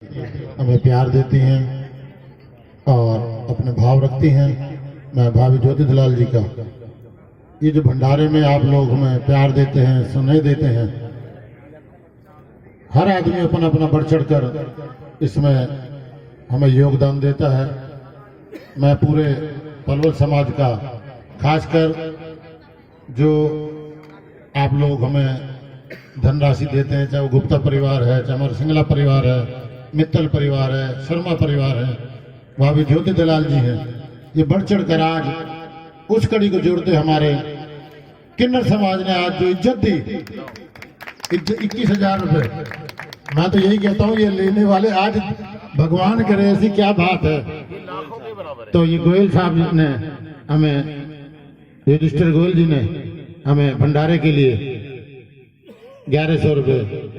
हमें प्यार देती हैं और अपने भाव रखती हैं। मैं भाभी ज्योति दलाल जी का ये जो भंडारे में आप लोग हमें प्यार देते हैं, स्नेह देते हैं, हर आदमी अपना अपना बढ़ चढ़ कर इसमें हमें योगदान देता है। मैं पूरे पलवल समाज का, खासकर जो आप लोग हमें धनराशि देते हैं, चाहे वो गुप्ता परिवार है, चाहे हमारा सिंगला परिवार है, मित्तल परिवार है, शर्मा परिवार है, भाभी ज्योति दलाल जी हैं, ये बढ़ चढ़ कर आज उस कड़ी को जोड़ते हमारे किन्नर समाज ने आज जो इज्जत दी 21,000 रुपये। मैं तो यही कहता हूँ ये लेने वाले आज भगवान करे ऐसी क्या बात है। तो ये गोयल साहब ने हमें, युधिष्ठिर गोयल जी ने हमें भंडारे के लिए 1100 रुपये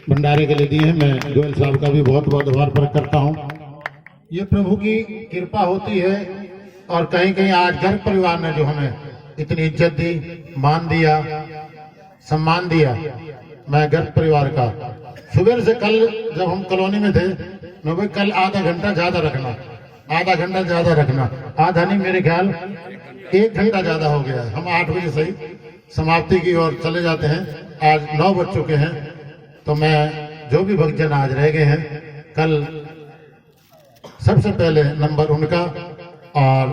भंडारे के लिए दिए हैं। मैं गोयल साहब का भी बहुत बहुत आभार प्रकट करता हूँ। ये प्रभु की कृपा होती है और कहीं कहीं आज घर परिवार ने जो हमें इतनी इज्जत दी, मान दिया, सम्मान दिया। मैं घर परिवार का सुबह से कल जब हम कॉलोनी में थे, मैं भाई कल आधा घंटा ज्यादा रखना, आधा घंटा ज्यादा रखना, आधा नहीं मेरे ख्याल 1 घंटा ज्यादा हो गया। हम 8 बजे सही समाप्ति की ओर चले जाते हैं। आज 9 बज चुके हैं। तो मैं जो भी भक्तजन आज रह गए हैं, कल सबसे पहले नंबर उनका और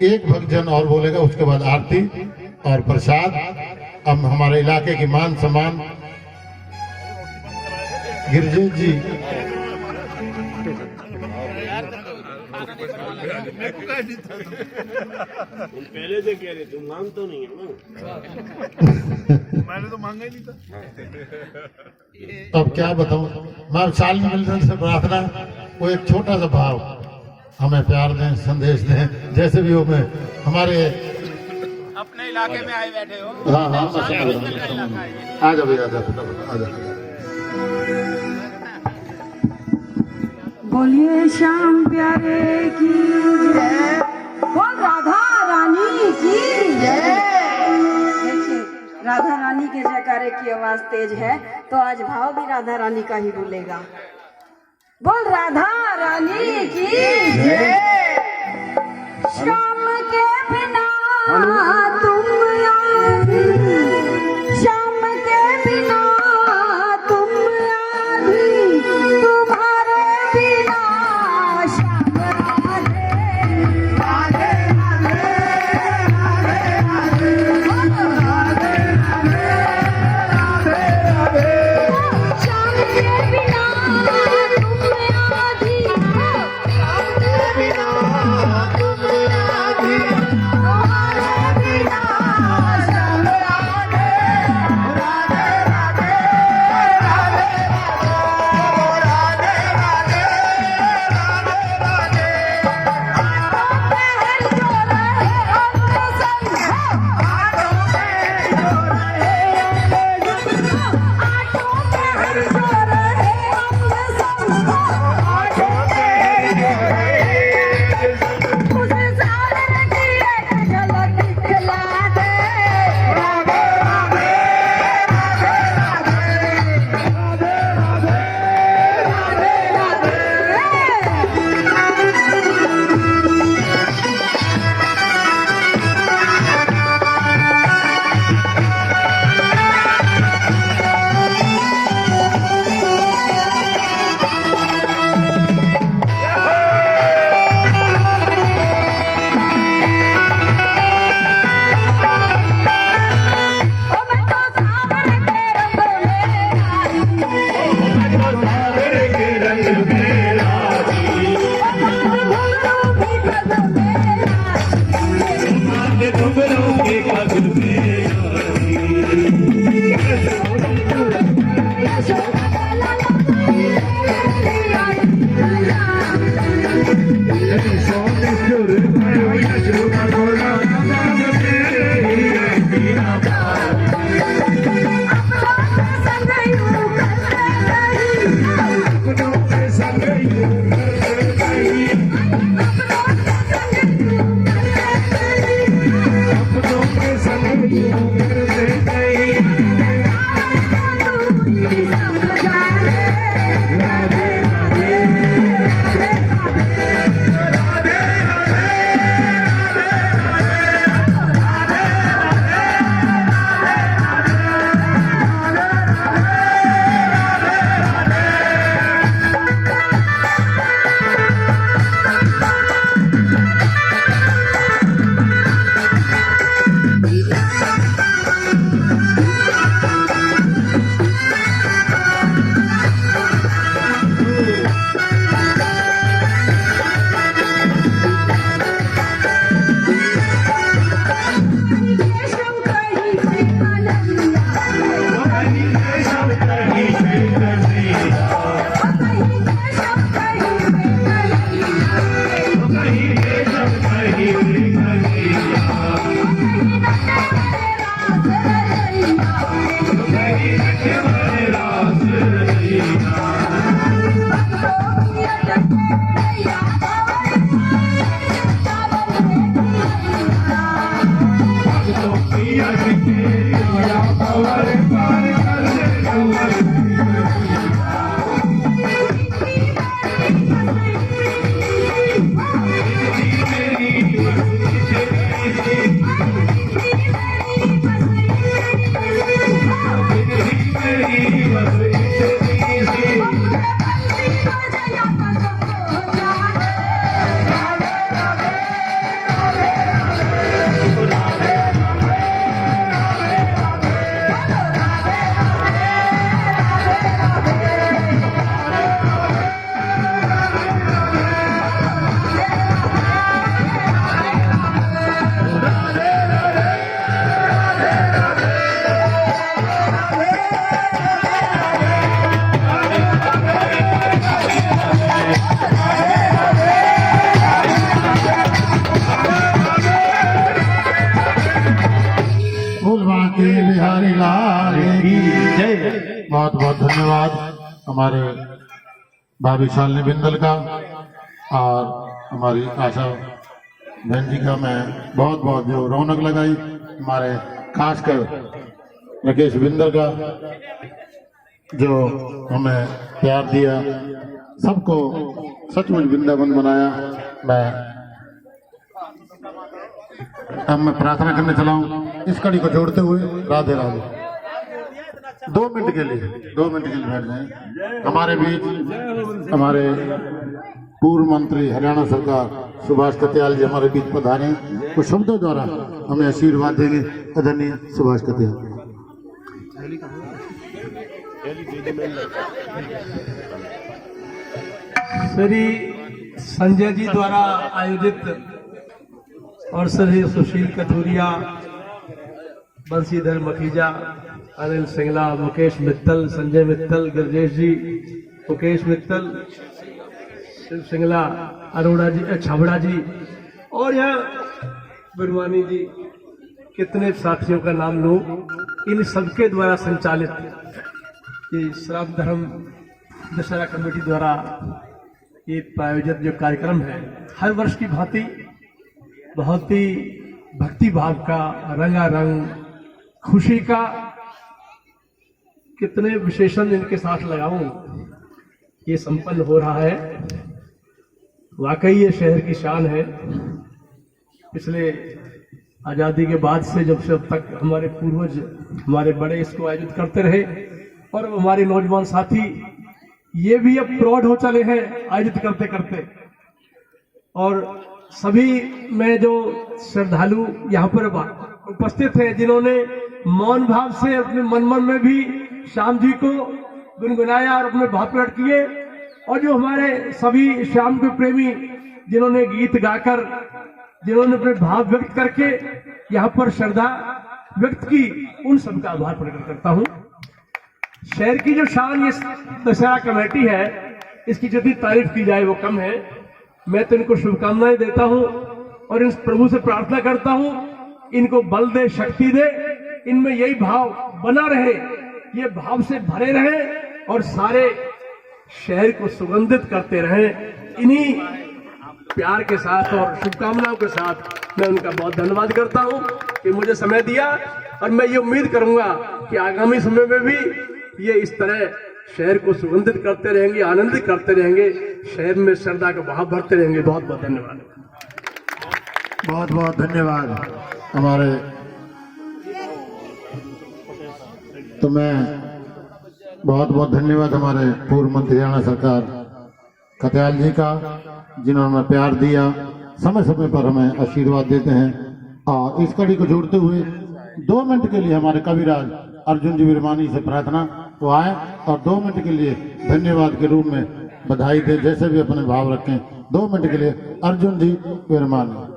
एक भक्तजन और बोलेगा, उसके बाद आरती और प्रसाद। अब हमारे इलाके की मान सम्मान गिरजे जी पहले से कह रहे तुम मांग तो नहीं है ना। मैंने तो मांगा ही नहीं था। अब क्या बताऊं, मैं साल में मिलने से प्रार्थना, वो एक छोटा सा भाव हमें प्यार दें, संदेश दें, जैसे भी हो। मैं हमारे अपने इलाके में आए बैठे हो। हाँ हाँ आ जाओ भैया, आ जाओ। बोलिए श्याम प्यारे की जय, बोल राधा रानी की जय। देखिए राधा रानी के जयकारे की आवाज तेज है, तो आज भाव भी राधा रानी का ही बोलेगा। बोल राधा रानी की जय। श्याम के बिना तुम आधी, श्याम के बिना तुम आधी, तुम्हारे बिना श्याम राधे राधे राधे राधे राधे। श्याम के बिना तुम आधी, श्याम के बिना तुम आधी, हमारे भाभी शालिनी बिंदल का और हमारी आशा बहन जी का मैं बहुत बहुत जो रौनक लगाई, हमारे खासकर राकेश बिंदल का जो हमें प्यार दिया, सबको सचमुच वृंदावन बनाया। अब मैं प्रार्थना करने चला हूँ इस कड़ी को जोड़ते हुए। राधे राधे। 2 मिनट के लिए बैठ जाएं। हमारे बीच हमारे पूर्व मंत्री हरियाणा सरकार सुभाष कत्याल जी हमारे बीच पधारे, कुछ शब्दों द्वारा हमें आशीर्वाद देंगे। आदरणीय सुभाष कत्याल। श्री संजय जी द्वारा आयोजित और श्री सुशील कथुरिया, बंसीधर मखीजा, अनिल सिंगला, मुकेश मित्तल, संजय मित्तल, गिरजेश जी, मुकेश मित्तल, शिव सिंगला, अरोड़ा जी, छाबड़ा जी और यहाँ बिरवानी जी, कितने साथियों का नाम लूं, इन सबके द्वारा संचालित ये श्राद्ध धर्म दशहरा कमेटी द्वारा ये प्रायोजित जो कार्यक्रम है, हर वर्ष की भांति बहुत ही भक्ति भाव का, रंगारंग खुशी का, कितने विशेषण इनके साथ लगाऊं, ये संपन्न हो रहा है। वाकई ये शहर की शान है। पिछले आजादी के बाद से जब से अब तक हमारे पूर्वज, हमारे बड़े इसको आयोजित करते रहे और अब हमारे नौजवान साथी ये भी अब प्रौढ़ हो चले हैं आयोजित करते करते। और सभी में जो श्रद्धालु यहाँ पर उपस्थित हैं, जिन्होंने मौन भाव से अपने मन में भी श्याम जी को गुनगुनाया और अपने भाव प्रकट किए, और जो हमारे सभी श्याम के प्रेमी जिन्होंने गीत गाकर, जिन्होंने अपने भाव व्यक्त करके यहाँ पर श्रद्धा व्यक्त की, उन सबका आभार प्रकट करता हूँ। शहर की जो शान ये दशहरा कमेटी है, इसकी जितनी तारीफ की जाए वो कम है। मैं तो इनको शुभकामनाएं देता हूँ और इन प्रभु से प्रार्थना करता हूँ, इनको बल दे, शक्ति दे, इनमें यही भाव बना रहे, ये भाव से भरे रहे और सारे शहर को सुगंधित करते रहे। इन्हीं प्यार के साथ और शुभकामनाओं के साथ मैं उनका बहुत धन्यवाद करता हूँ कि मुझे समय दिया, और मैं ये उम्मीद करूंगा कि आगामी समय में भी ये इस तरह शहर को सुगंधित करते रहेंगे, आनंदित करते रहेंगे, शहर में श्रद्धा का भाव भरते रहेंगे। बहुत बहुत धन्यवाद। बहुत बहुत धन्यवाद हमारे, तो मैं बहुत बहुत धन्यवाद हमारे पूर्व मंत्री हरियाणा सरकार कत्याल जी का, जिन्होंने हमें प्यार दिया, समय समय पर हमें आशीर्वाद देते हैं। और इस कड़ी को जोड़ते हुए 2 मिनट के लिए हमारे कविराज अर्जुन जी विरमानी से प्रार्थना वो आए और 2 मिनट के लिए धन्यवाद के रूप में बधाई दे, जैसे भी अपने भाव रखें। 2 मिनट के लिए अर्जुन जी विरमानी।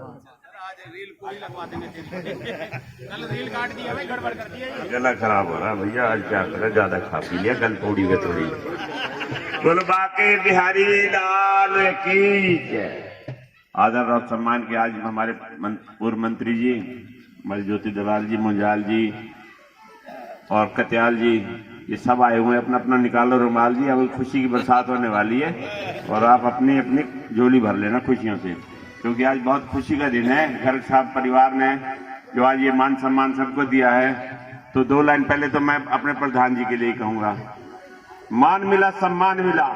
गला खराब हो रहा भैया, आज क्या करें, ज्यादा खा पी लिया, गल थोड़ी है थोड़ी। बोलो बाके बिहारी लाल की जय। आदर और सम्मान के आज हमारे पूर्व मंत्री जी, हमारे ज्योति दलाल जी, मुंजाल जी और कत्याल जी, ये सब आए हुए हैं। अपना अपना निकालो रुमाल जी, अब खुशी की बरसात होने वाली है और आप अपनी अपनी झोली भर लेना खुशियों से, क्योंकि आज बहुत खुशी का दिन है। घर साहब परिवार ने जो आज ये मान सम्मान सबको दिया है, तो 2 लाइन पहले तो मैं अपने प्रधान जी के लिए कहूंगा। मान मिला, सम्मान मिला,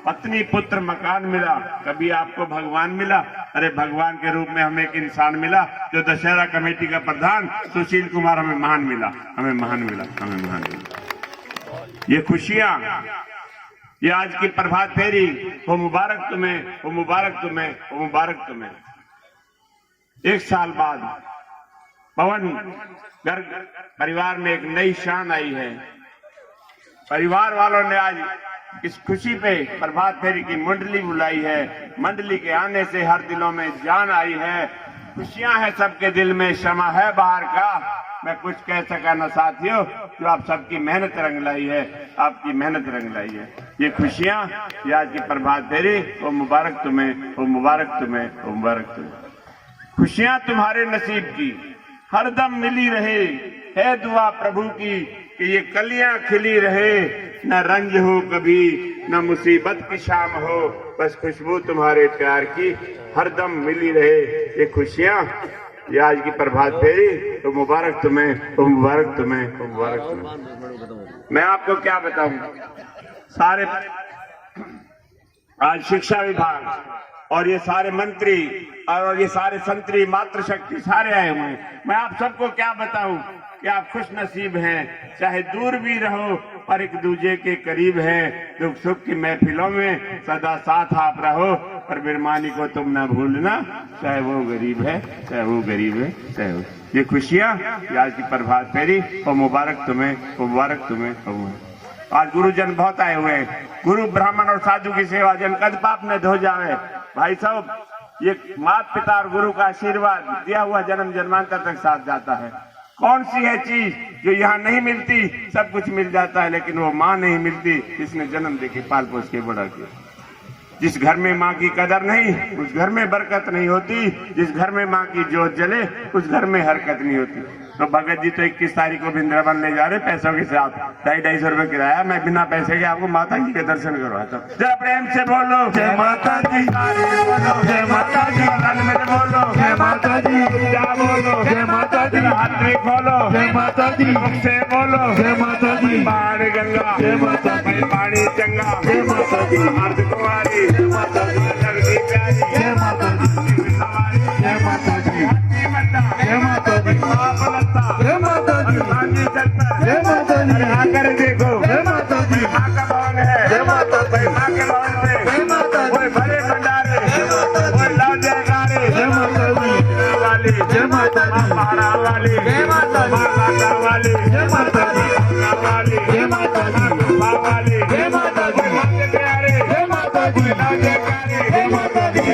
पत्नी पुत्र मकान मिला, कभी आपको भगवान मिला, अरे भगवान के रूप में हमें एक इंसान मिला, जो दशहरा कमेटी का प्रधान सुशील कुमार, हमें महान मिला, हमें महान मिला, हमें महान मिला। ये खुशियां, ये आज की प्रभात फेरी, वो मुबारक तुम्हें, वो मुबारक तुम्हें, वो मुबारक तुम्हें। 1 साल बाद पवन घर परिवार में एक नई शान आई है। परिवार वालों ने आज इस खुशी पे प्रभात फेरी की मंडली बुलाई है। मंडली के आने से हर दिलों में जान आई है। खुशियां हैं सबके दिल में, क्षमा है बाहर का, मैं कुछ कह सका ना साथियों, जो आप सबकी मेहनत रंग लाई है, आपकी मेहनत रंग लाई है। ये खुशियां, ये आज की प्रभात फेरी, वो मुबारक तुम्हें, वो मुबारक तुम्हें, वो मुबारक तुम्हें। खुशियां तुम्हारे नसीब की हरदम मिली रहे, है दुआ प्रभु की कि ये कलियां खिली रहे, न रंज हो कभी, न मुसीबत की शाम हो, बस खुशबू तुम्हारे प्यार की हरदम मिली रहे। ये खुशियाँ, ये आज की प्रभात फेरी, तो मुबारक तुम्हें, तो मुबारक तुम्हें, तो मुबारक तुम्हें। मैं आपको क्या बताऊं, सारे आज शिक्षा विभाग और ये सारे मंत्री और ये सारे संतरी मातृशक्ति सारे आए हुए हैं। मैं आप सबको क्या बताऊं कि आप खुश नसीब हैं, चाहे दूर भी रहो पर एक दूजे के करीब हैं। दुख सुख की महफिलों में सदा साथ आप रहो, पर बिरमानी को तुम ना भूलना, चाहे वो गरीब है, चाहे वो गरीब है, चाहे वो। ये खुशियाँ, ये आज की प्रभात फेरी, और मुबारक तुम्हें, मुबारक तुम्हें, मुबारक। आज गुरुजन बहुत आए हुए हैं। गुरु ब्राह्मण और साधु की सेवा जन कद पाप न धो जावे। भाई साहब, ये माता पिता और गुरु का आशीर्वाद दिया हुआ जन्म जन्मांतर तक साथ जाता है। कौन सी है चीज जो यहाँ नहीं मिलती? सब कुछ मिल जाता है, लेकिन वो माँ नहीं मिलती जिसने जन्म देके पाल पोस के बड़ा किया। जिस घर में माँ की कदर नहीं, उस घर में बरकत नहीं होती। जिस घर में माँ की जोत जले, उस घर में हरकत नहीं होती। तो भगत जी तो 21 तारीख को वृंदावन ले जा रहे पैसों के साथ, 250 रुपए किराया। मैं बिना पैसे के आपको माता जी के दर्शन करवाता हूँ। जरा प्रेम से बोलो जय माता दी, जय माता दी, कान में बोलो जय माता दी, क्या बोलो जय माता दी, हाथ में खोलो जय माता दी, मुख से बोलो जय माता दी, बाढ़ गंगा जय माता दी, पानी चंगा जय माता दी, अर्ध कुमारी जय माता दी, जगदी प्यारी जय माता दी, जय माता दी, जय माता दी, जय माता दी, जय माता दी, आकर देखो जय माता दी, माँ का भवन है जय माता दी, माँ के भवन पे जय माता दी, भरे भंडारे जय माता दी, लाल जयकारे जय माता दी, वाली जय माता दी, पहाड़ा वाली जय माता दी, माता वाली जय माता दी, वाली जय माता दी, माँ वाली जय माता दी, माँ के प्यारे जय माता दी, लाल जयकारे जय माता दी।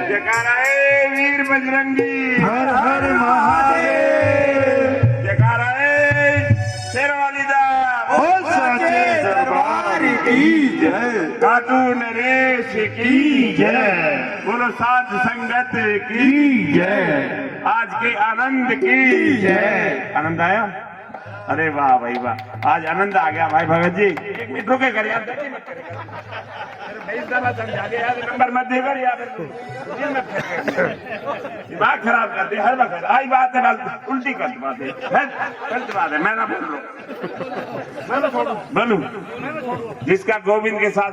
जयकारा है वीर बजरंगी, हर हर महादेव। जयकारा है शेरवाली दा, बोल सच्चे दरबार की जय, खाटू नरेश की जय, बोलो साध संगत की जय, आज के आनंद की जय। आनंद आया? अरे वाह भाई वाह, आज आनंद आ गया भाई भगत जी। 1 मिनट रुके कर यार, समझा दे यार, नंबर मत देकर यार, दिमाग खराब कर दे हर वक्त। आई बात है, उल्टी गलत बात है, गलत बात है। मैं ना बोलूं, जिसका गोविंद के साथ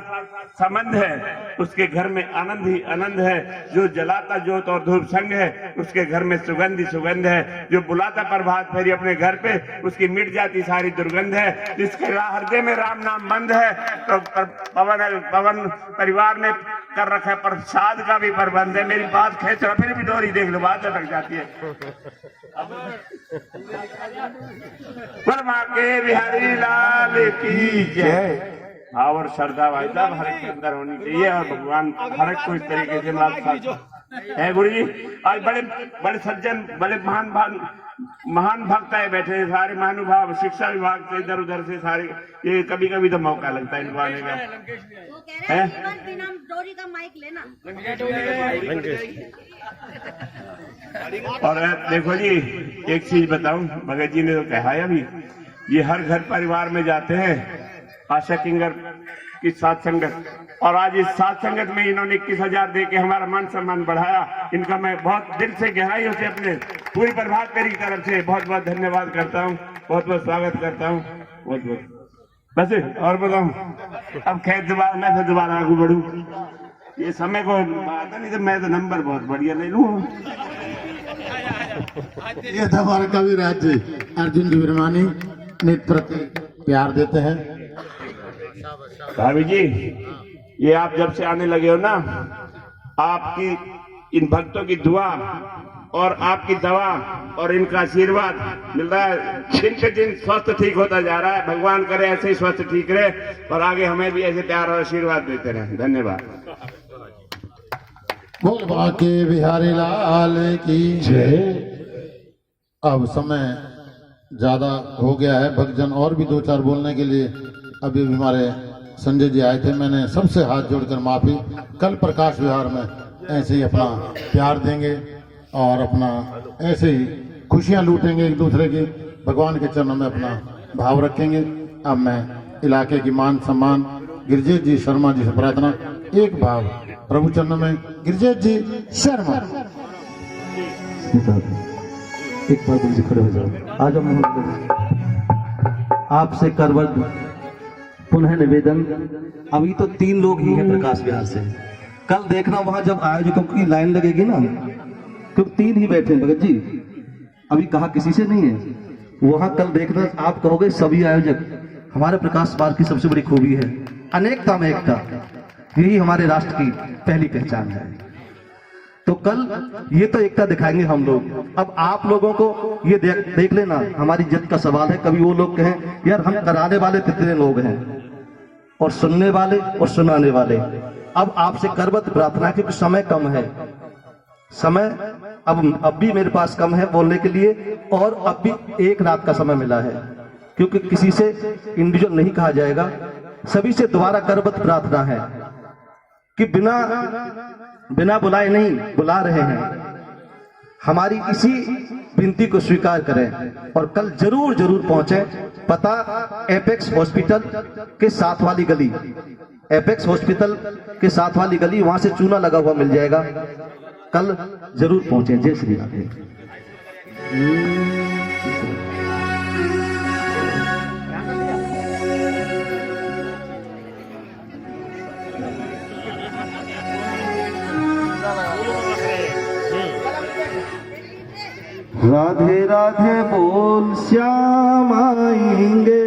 संबंध है उसके घर में आनंद ही आनंद है। जो जलाता जोत और धूप संग है उसके घर में सुगंध ही सुगंध है। जो बुलाता प्रभात फेरी अपने घर पे उसकी मिट जाती सारी दुर्गंध है। जिसके हृदय में राम नाम बंद है तो पवन परिवार ने कर रखा है प्रसाद का भी प्रबंध है। मेरी बात खेच रहा, फिर भी डोरी देख लो, बात अटक जाती है। माँ के बिहारी लाल की जय। भाव और श्रद्धा भाई साहब हर एक के अंदर होनी चाहिए, और भगवान हर एक को इस तरीके से है। गुरु जी आज बड़े बड़े सज्जन, बड़े महान भक्त आए बैठे हैं, सारे महानुभाव शिक्षा विभाग से इधर उधर से सारे। ये कभी कभी तो मौका लगता है इनको आने का। है डोरी का माइक लेना। और देखो जी एक चीज बताऊं, भगत जी ने तो कहा है अभी, ये हर घर परिवार में जाते हैं आशा किंगर की साथ संगत, और आज इस साथ संगत में इन्होंने 21,000 दे के हमारा मान सम्मान बढ़ाया। इनका मैं बहुत दिल से गहराइयों से अपने पूरी प्रभात फेरी की तरफ से बहुत बहुत धन्यवाद करता हूँ, बहुत बहुत स्वागत करता हूँ, बहुत बहुत। बस और बताऊं, अब खैर दोबारा मैं फिर दोबारा आगे बढ़ूं, ये समय को आता नहीं तो मैं तो नंबर बहुत बढ़िया ले लूं। ये तो हमारे कविराज जी अर्जुन जी विरमानी नित्य प्रति प्यार देते हैं। भाभी जी ये आप जब से आने लगे हो ना, आपकी इन भक्तों की दुआ और आपकी दवा और इनका आशीर्वाद मिल रहा है। दिन पे दिन स्वास्थ्य ठीक होता जा रहा है। भगवान करे ऐसे ही स्वास्थ्य ठीक रहे और आगे हमें भी ऐसे प्यार और आशीर्वाद देते रहे। धन्यवाद। बोल बाके बिहारी लाल की जय। अब समय ज्यादा हो गया है, भक्तजन और भी 2-4 बोलने के लिए अभी हमारे संजय जी आए थे। मैंने सबसे हाथ जोड़कर माफी, कल प्रकाश विहार में ऐसे ही अपना प्यार देंगे और अपना ऐसे ही खुशियां लूटेंगे एक दूसरे की, भगवान के चरणों में अपना भाव रखेंगे। अब मैं इलाके की मान सम्मान गिरजेश जी शर्मा जी से प्रार्थना, एक भाव प्रभु चरणों में। गिरजेश जी शर्मा, एक बार मुझे खड़े हो जाओ। आज हम आपसे करवद पुनः निवेदन, अभी तो 3 लोग ही हैं प्रकाश विहार से। कल देखना वहां जब आयोजकों की लाइन लगेगी ना, क्योंकि 3 ही बैठे हैं भगत जी, अभी कहा किसी से नहीं है। वहां कल देखना, आप कहोगे सभी आयोजक, हमारे प्रकाश बार की सबसे बड़ी खूबी है अनेकता में एकता, यही हमारे राष्ट्र की पहली पहचान है। तो कल ये तो एकता दिखाएंगे हम लोग। अब आप लोगों को ये देख लेना, हमारी इज्जत का सवाल है। कभी वो लोग कहें यार हम कराने वाले कितने लोग हैं और सुनने वाले और सुनाने वाले। अब आपसे करवत प्रार्थना, क्योंकि समय कम है, समय अब भी मेरे पास कम है बोलने के लिए, और अब भी एक रात का समय मिला है, क्योंकि किसी से इंडिविजुअल नहीं कहा जाएगा। सभी से दोबारा करवत प्रार्थना है कि बिना बुलाए नहीं, बुला रहे हैं, हमारी इसी विनती को स्वीकार करें और कल जरूर जरूर पहुंचे। पता एपेक्स हॉस्पिटल के साथ वाली गली, एपेक्स हॉस्पिटल के साथ वाली गली, वहां से चूना लगा हुआ मिल जाएगा। कल जरूर पहुंचे। जय श्री राधे। राधे राधे बोल श्याम आएंगे,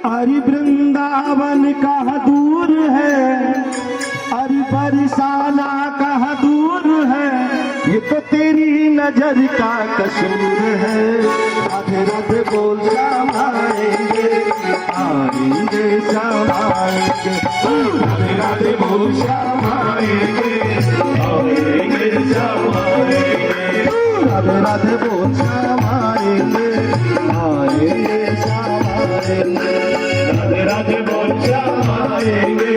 अरे वृंदावन कहाँ दूर है, अरे बरसाना कहाँ दूर है, ये तो तेरी नजर का कसूर है। राधे राधे बोल श्याम आएंगे, आएंगे श्याम आएंगे, राधे राधे बोल श्याम आएंगे, आएंगे श्याम आएंगे, राधे राधे बोल श्याम आएंगे, आएंगे श्याम आएंगे, राधे राधे बोल श्याम आएंगे,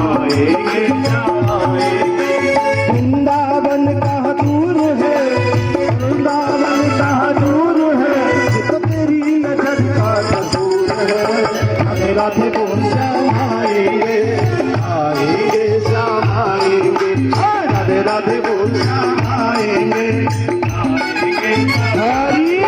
आएंगे श्याम आएंगे। वृंदावन कहाँ दूर है, वृंदावन कहाँ दूर है, ये तो तेरी नजर का कसूर है। राधे राधे बोल श्याम आएंगे, आएंगे श्याम आएंगे, राधे राधे बोल श्याम आएंगे, आएंगे।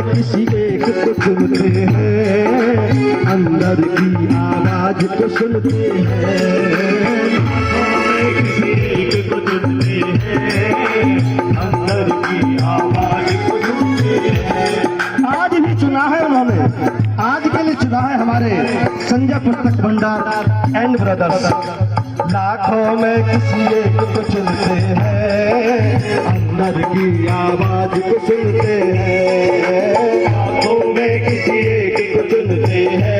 किसी एक को सुनते हैं, अंदर की आवाज को सुनते हैं, किसी एक को सुनते हैं, अंदर की आवाज को सुनते हैं। आज भी चुना है उन्होंने, आज के लिए चुना है हमारे संजय पुस्तक भंडार एंड ब्रदर्स। लाखों में किसी एक को चुनते हैं, अंदर की आवाज को सुनते हैं, लाखों में किसी एक को चुनते हैं,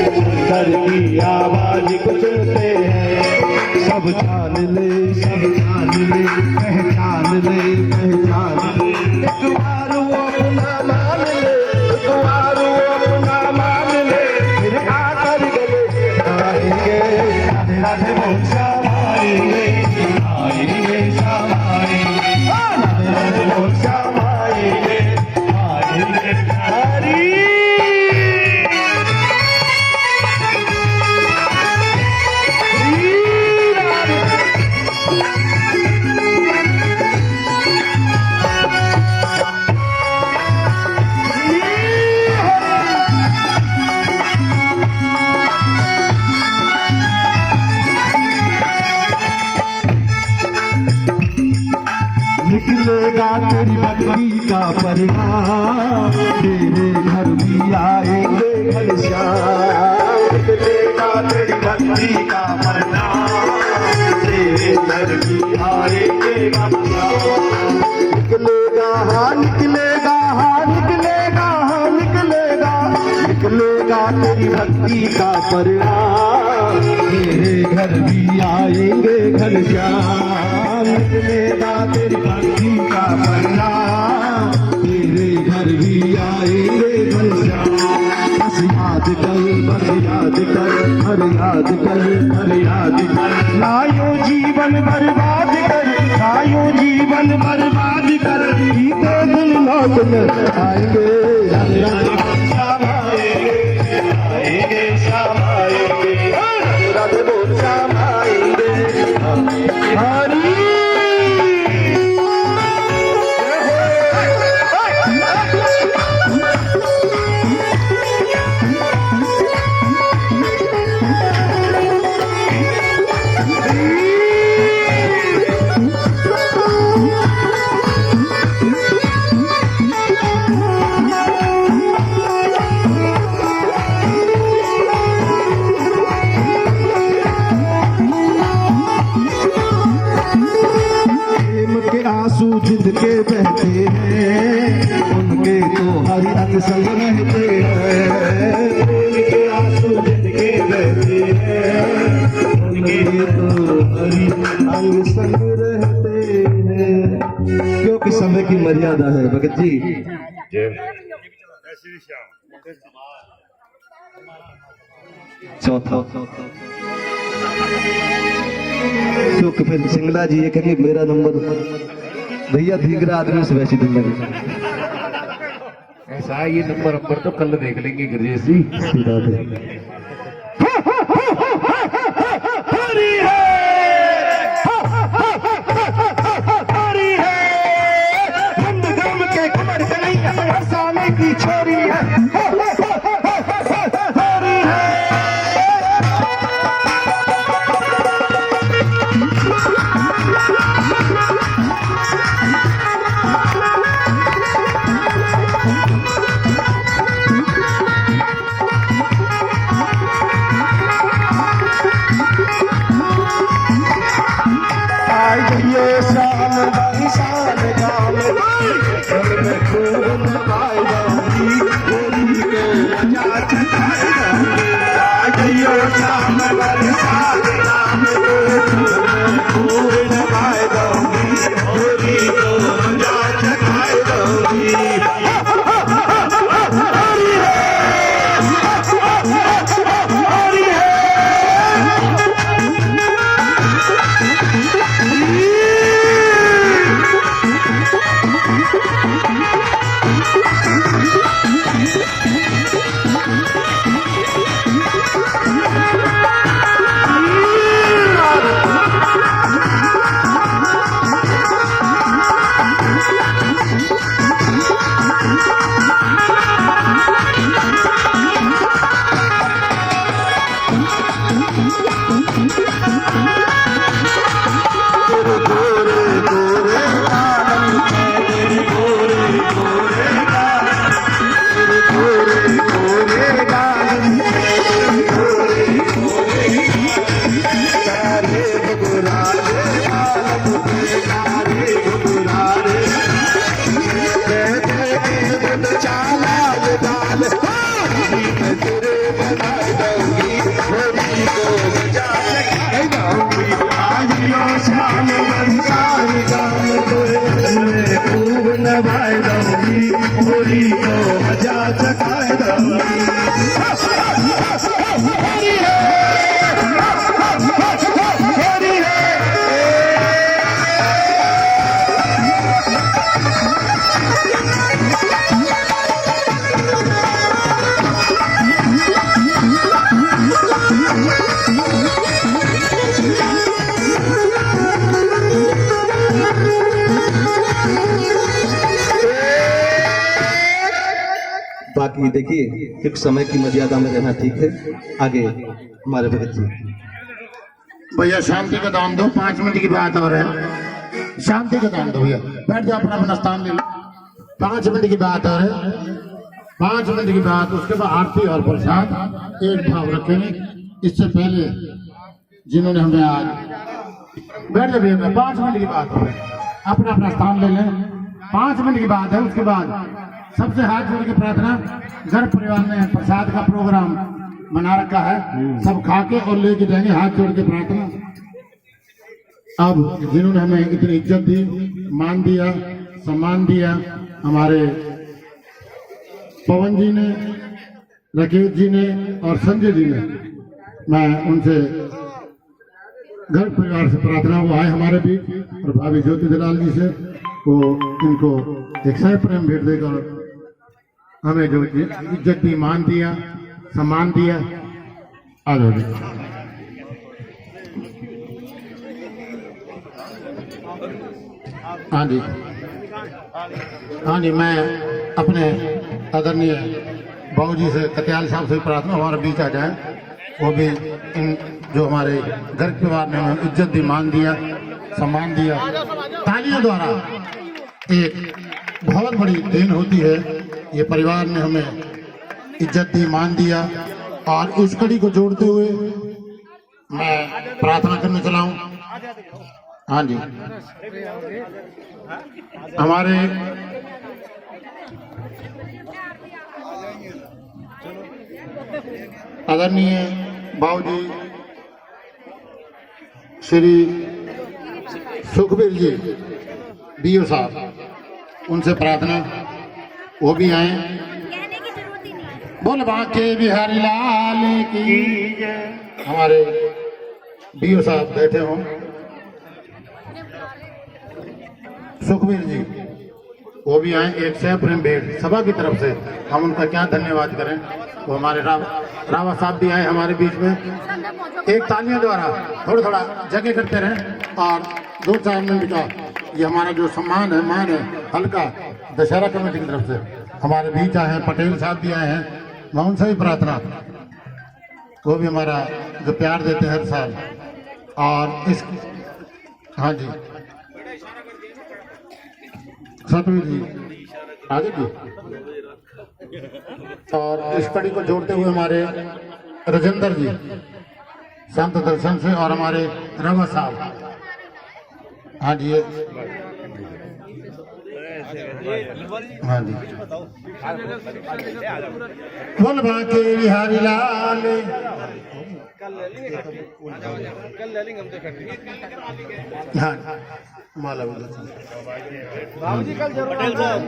अंदर की आवाज को सुनते हैं। सब जान ले, सब जान ले, पहचान ले, पहचान ले, एक बार वो अपना मान ले, एक बार वो अपना मान ले, फिर आकर गले आएंगे। राधे राधे बोल श्याम आएंगे, आएंगे श्याम आएंगे, राधे राधे बोल श्याम आएंगे, आएंगे हरी। निकलेगा तेरी भक्ति का परिणाम, तेरे घर भी आएंगे घनश्याम। निकलेगा तेरी भक्ति भक्ति का परिणाम तेरे दर की आएंगे बाबा। निकलेगा हाँ निकलेगा हाँ निकलेगा हाँ निकलेगा निकलेगा तेरी भक्ति का परिणाम तेरे घर भी आएंगे घनश्याम। निकलेगा तेरी भक्ति का परिणाम तेरे घर भी आएंगे घनश्याम। बस याद कर बस याद कर हर याद कर हर याद कर लायो जीवन बर्बाद कर लायो जीवन बर्बाद कर जीते दिल लौट आएंगे श्याम आएंगे श्याम आएंगे राधे बोल श्याम आएंगे हरी आंसू जिनके बहते हैं उनके तो हरि अंग संग रहते हैं। उनके आंसू जिनके बहते हैं उनके तो हरि अंग संग रहते हैं। क्योंकि समय की मर्यादा है भगत जी। चौथा क्योंकि फिर सिंगला जी ये कहेंगे मेरा नंबर भैया धीगरा आदमी से वैसी दिन लगे ऐसा ये नंबर तो कल देख लेंगे गिरजेश जी। हरी है हरी है गम गम के कमर कन्हैया हंसाने की छोरी है हरी है। बाकी देखिए एक समय की मर्यादा में रहना ठीक है। आगे हमारे भगत जी भैया शांति का दान दो, 5 मिनट की बात और है। शांति का दान दो भैया, बैठ जाओ अपना अपना स्थान ले लो। 5 मिनट की बात और है, 5 मिनट की बात। उसके बाद आरती और प्रसाद एक भाव रखेंगे। इससे पहले जिन्होंने हमें आज बैठ जाइए, मैं 5 मिनट की बात है, अपना अपना स्थान ले लें। 5 मिनट की बात है, उसके बाद सबसे हाथ जोड़ के प्रार्थना। घर परिवार ने प्रसाद का प्रोग्राम बना रखा है, सब खा के और लेके जाएंगे, हाथ जोड़ के प्रार्थना। अब जिन्होंने हमें इतनी इज्जत दी, मान दिया, सम्मान दिया, हमारे पवन जी ने, राकेश जी ने और संजय जी ने, मैं उनसे घर परिवार से प्रार्थना, वो आए हमारे बीच, और भाभी ज्योति दलाल जी से वो इनको एक सह प्रेम भेंट देकर हमें जो इज्जत दी, मान दिया, सम्मान दिया। आ जाओ जी। हाँ जी, हाँ जी, मैं अपने आदरणीय बाबू जी से, कत्याल साहब से प्रार्थना हमारे बीच आ जाए, वो भी इन जो हमारे घर परिवार ने हमें इज्जत दी, मान दिया, सम्मान दिया। तालियों द्वारा एक बहुत बड़ी देन होती है, ये परिवार ने हमें इज्जत दी, मान दिया। और इस कड़ी को जोड़ते हुए मैं प्रार्थना करने चला हूँ। हाँ जी, हमारे आदरणीय बाबूजी श्री सुखबीर जी बीओ साहब, उनसे प्रार्थना, वो भी आए। कहने की जरूरत ही नहीं। बोल बांके बिहारी लाल की जय। हमारे बीओ साहब बैठे हों, सुखबीर जी, वो भी आए। एक सह प्रेम भेंट सभा की तरफ से, हम उनका क्या धन्यवाद करें। वो हमारे रावत साहब भी आए हमारे बीच में। एक तालियों द्वारा थोड़ा थोड़ा जगह करते रहें, और 2-4 मिनट का ये हमारा जो सम्मान है, मान है, हल्का दशहरा कमेटी की तरफ से हमारे बीच आए हैं। पटेल साहब भी आए हैं, मैं उनसे भी प्रार्थना, वो भी हमारा जो प्यार देते हैं हर साल। और इस, हाँ जी, सतवीर जी आगे जी, और इस कड़ी को जोड़ते हुए हमारे राजेंद्र जी संत दर्शन से, और हमारे रवा साहब। हाँ जी, हाँ जी, बोल बांके बिहारी लाल। हाँ, माला पटेल साहब।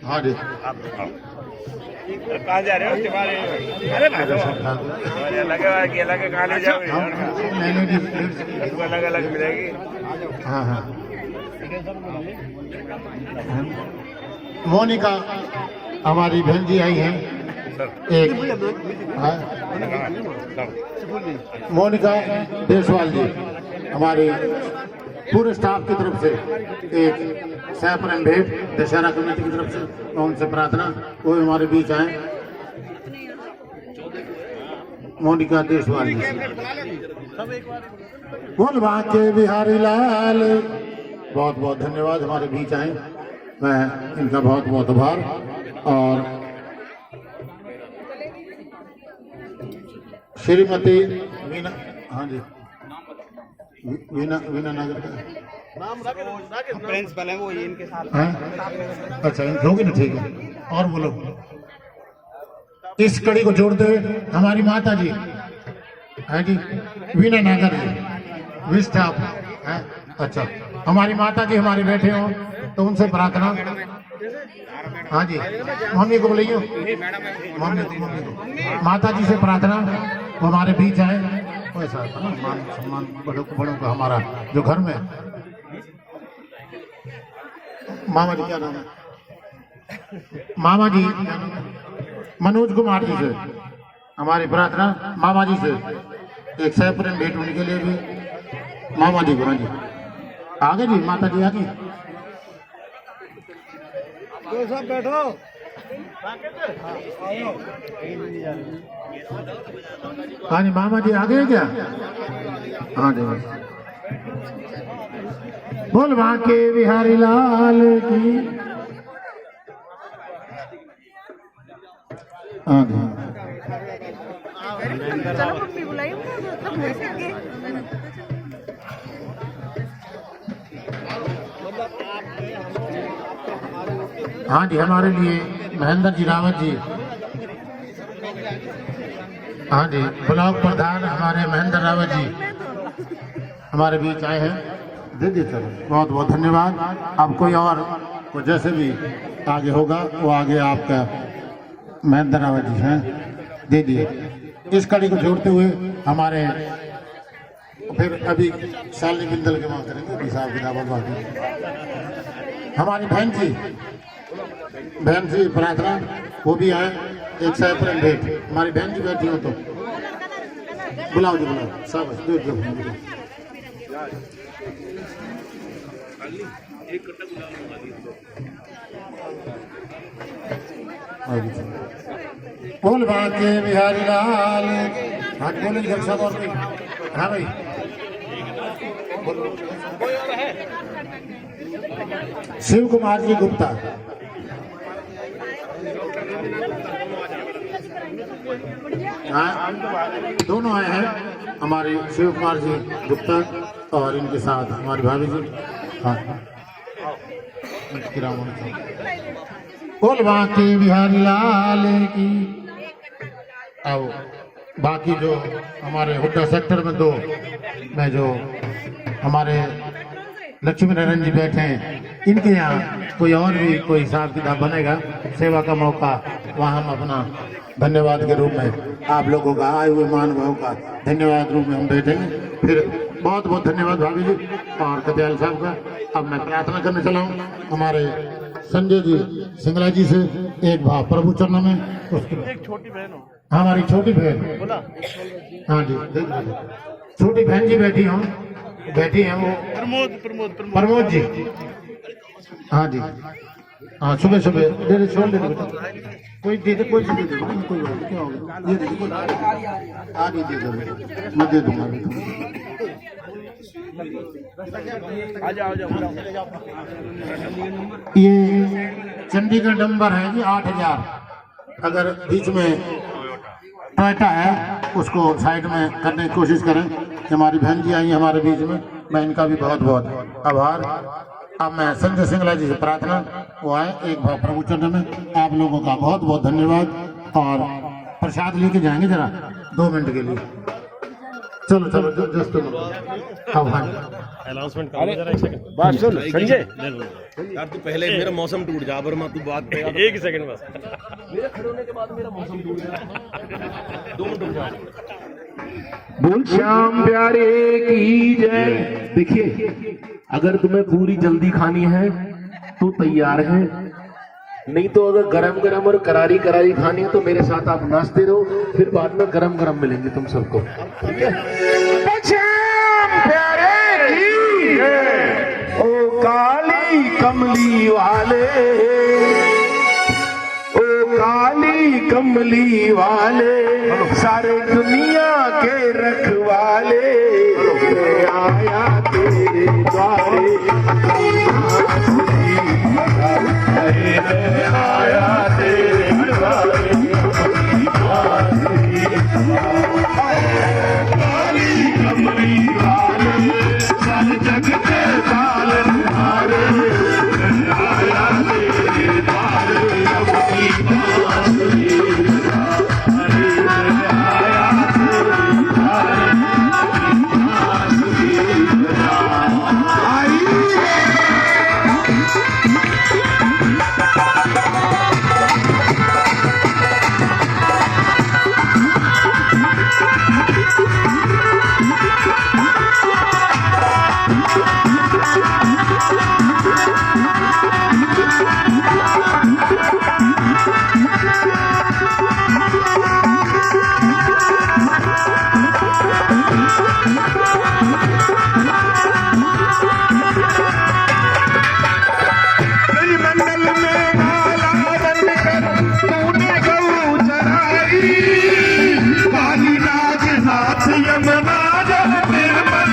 हाँ जी, कहाँ जा रहे हो तुम्हारे? अरे अलग कहाँ ले जाओ, अलग अलग मिलेगी। हाँ हाँ, मोनिका हमारी बहन जी आई हैं, एक मोनिका देशवाल जी, हमारे पूरे स्टाफ की तरफ से एक सह प्रेम भेंट दशहरा कमेटी की तरफ से, मैं उनसे प्रार्थना, वो हमारे बीच आए। मोनिका देशवाल जी, बोल बांके बिहारी लाल। बहुत बहुत धन्यवाद, हमारे बीच आए, मैं इनका बहुत बहुत आभार। और श्रीमती वीना, हाँ जी, वीना नागर का प्रिंसिपल है वो, ये इनके साथ हैं? अच्छा, होगी ना, ठीक है। और बोलो, इस कड़ी को जोड़ते हुए हमारी माता जी है जी, वीना नागर जी, विस्ताप है। अच्छा, हमारी माता जी हमारे बैठे हो, तो उनसे प्रार्थना। हाँ जी, मम्मी को बोलिए, मम्मी को, माता जी से प्रार्थना, वो हमारे बीच आए। वैसा मान सम्मान बड़ों का हमारा जो घर में। मामा जी क्या नाम है? मामा जी मनोज कुमार जी से हमारी प्रार्थना, मामा जी से एक सह प्रेम भेंट होने के लिए भी मामा जी को। हाँ जी, आगे जी, माता जी आगे, सब बैठो। हाँ जी, मामा जी आ गए क्या? हाँ जी, बोल बांके बिहारी लाल की। हाँ जी, चलो मम्मी बुलाई तब वैसे आगे हाँ जी, हमारे लिए महेंद्र जी रावत जी, हाँ जी, ब्लॉक प्रधान हमारे महेंद्र रावत जी हमारे बीच आए हैं। दे दिए सर, बहुत बहुत धन्यवाद। अब कोई और को जैसे भी आगे होगा वो आगे आपका महेंद्र रावत जी हैं, दे दिए। इस कड़ी को जोड़ते हुए हमारे फिर अभी शालिनी बिंदल के वहाँ करेंगे हिसाब किताब बाकी। हमारी बहन जी प्रार्थना वो भी आए, एक साथ पर बैठ, हमारी बहन जी बैठी हो तो बुलाओ जी, बुलाओ सब बोल बाके बिहारी लाल। हाथ बोले घर सब और कोई? हाँ भाई शिव कुमार जी गुप्ता, हाँ दोनों आए हैं हमारे शिव कुमार जी गुप्ता और इनके साथ हमारी भाभी जी। हाँ बोल बाकी बिहारी लाल की। आओ बाकी जो हमारे हुड्डा सेक्टर में दो में जो हमारे लक्ष्मी नारायण जी बैठे हैं, इनके यहाँ कोई और भी कोई हिसाब किताब बनेगा, सेवा का मौका, वहाँ हम अपना धन्यवाद के रूप में आप लोगों का आए हुए महानुभाव का धन्यवाद रूप में हम बैठेंगे। फिर बहुत बहुत धन्यवाद भाभी जी और कटियाल साहब का। अब मैं प्रार्थना करने चला हूँ हमारे संजय जी सिंगला जी से एक भाव प्रभु चरणों में, उसके एक छोटी बहन हो, हमारी छोटी बहन, हाँ जी छोटी बहन जी बैठी हैं वो प्रमोद जी, हाँ जी, हाँ सुबह सुबह दे दे, छोड़ दे कोई दे दे, कोई दे दे, कोई बात क्या होगा, ये दे दे, आगे दे दो, मैं दे दूंगा। ये चंडीगढ़ नंबर है जी 8000। अगर बीच में टोयोटा है उसको साइड में करने की कोशिश करें। हमारी बहन जी आई हमारे बीच में, मैं इनका भी बहुत बहुत आभार। अब मैं संजय सिंगला जी से प्रार्थना वो आए एक भाव प्रभु चरण में, आप लोगों का बहुत बहुत धन्यवाद और प्रसाद लेके जाएंगे जरा 2 मिनट के लिए। चलो चलो जस्ट अनाउंसमेंट कर जरा, एक सेकंड बात सुन संजय यार, तू पहले मेरा मौसम टूट जा पर तू बात पे एक ही सेकंड बस, मेरे खड़े होने के बाद मेरा मौसम टूट गया, 2 मिनट रुक जा। बोल श्याम प्यारे की जय। देखिए अगर तुम्हें पूरी जल्दी खानी है तो तैयार है, नहीं तो अगर गरम गरम और करारी करारी खानी है तो मेरे साथ आप नाचते रहो, फिर बाद में गरम गरम मिलेंगे तुम सबको, ठीक है? श्याम प्यारे की जय। ओ काली कमली वाले, ओ काली कमली वाले, सारे दुनिया के रखवाले, मैं आया तेरे द्वारे, आया तेरे द्वारे, काली कमली वाले, सारे जग के पालन हारे, आया तेरे द्वारे, अपनी बांसुरी यमुना जल निर्मल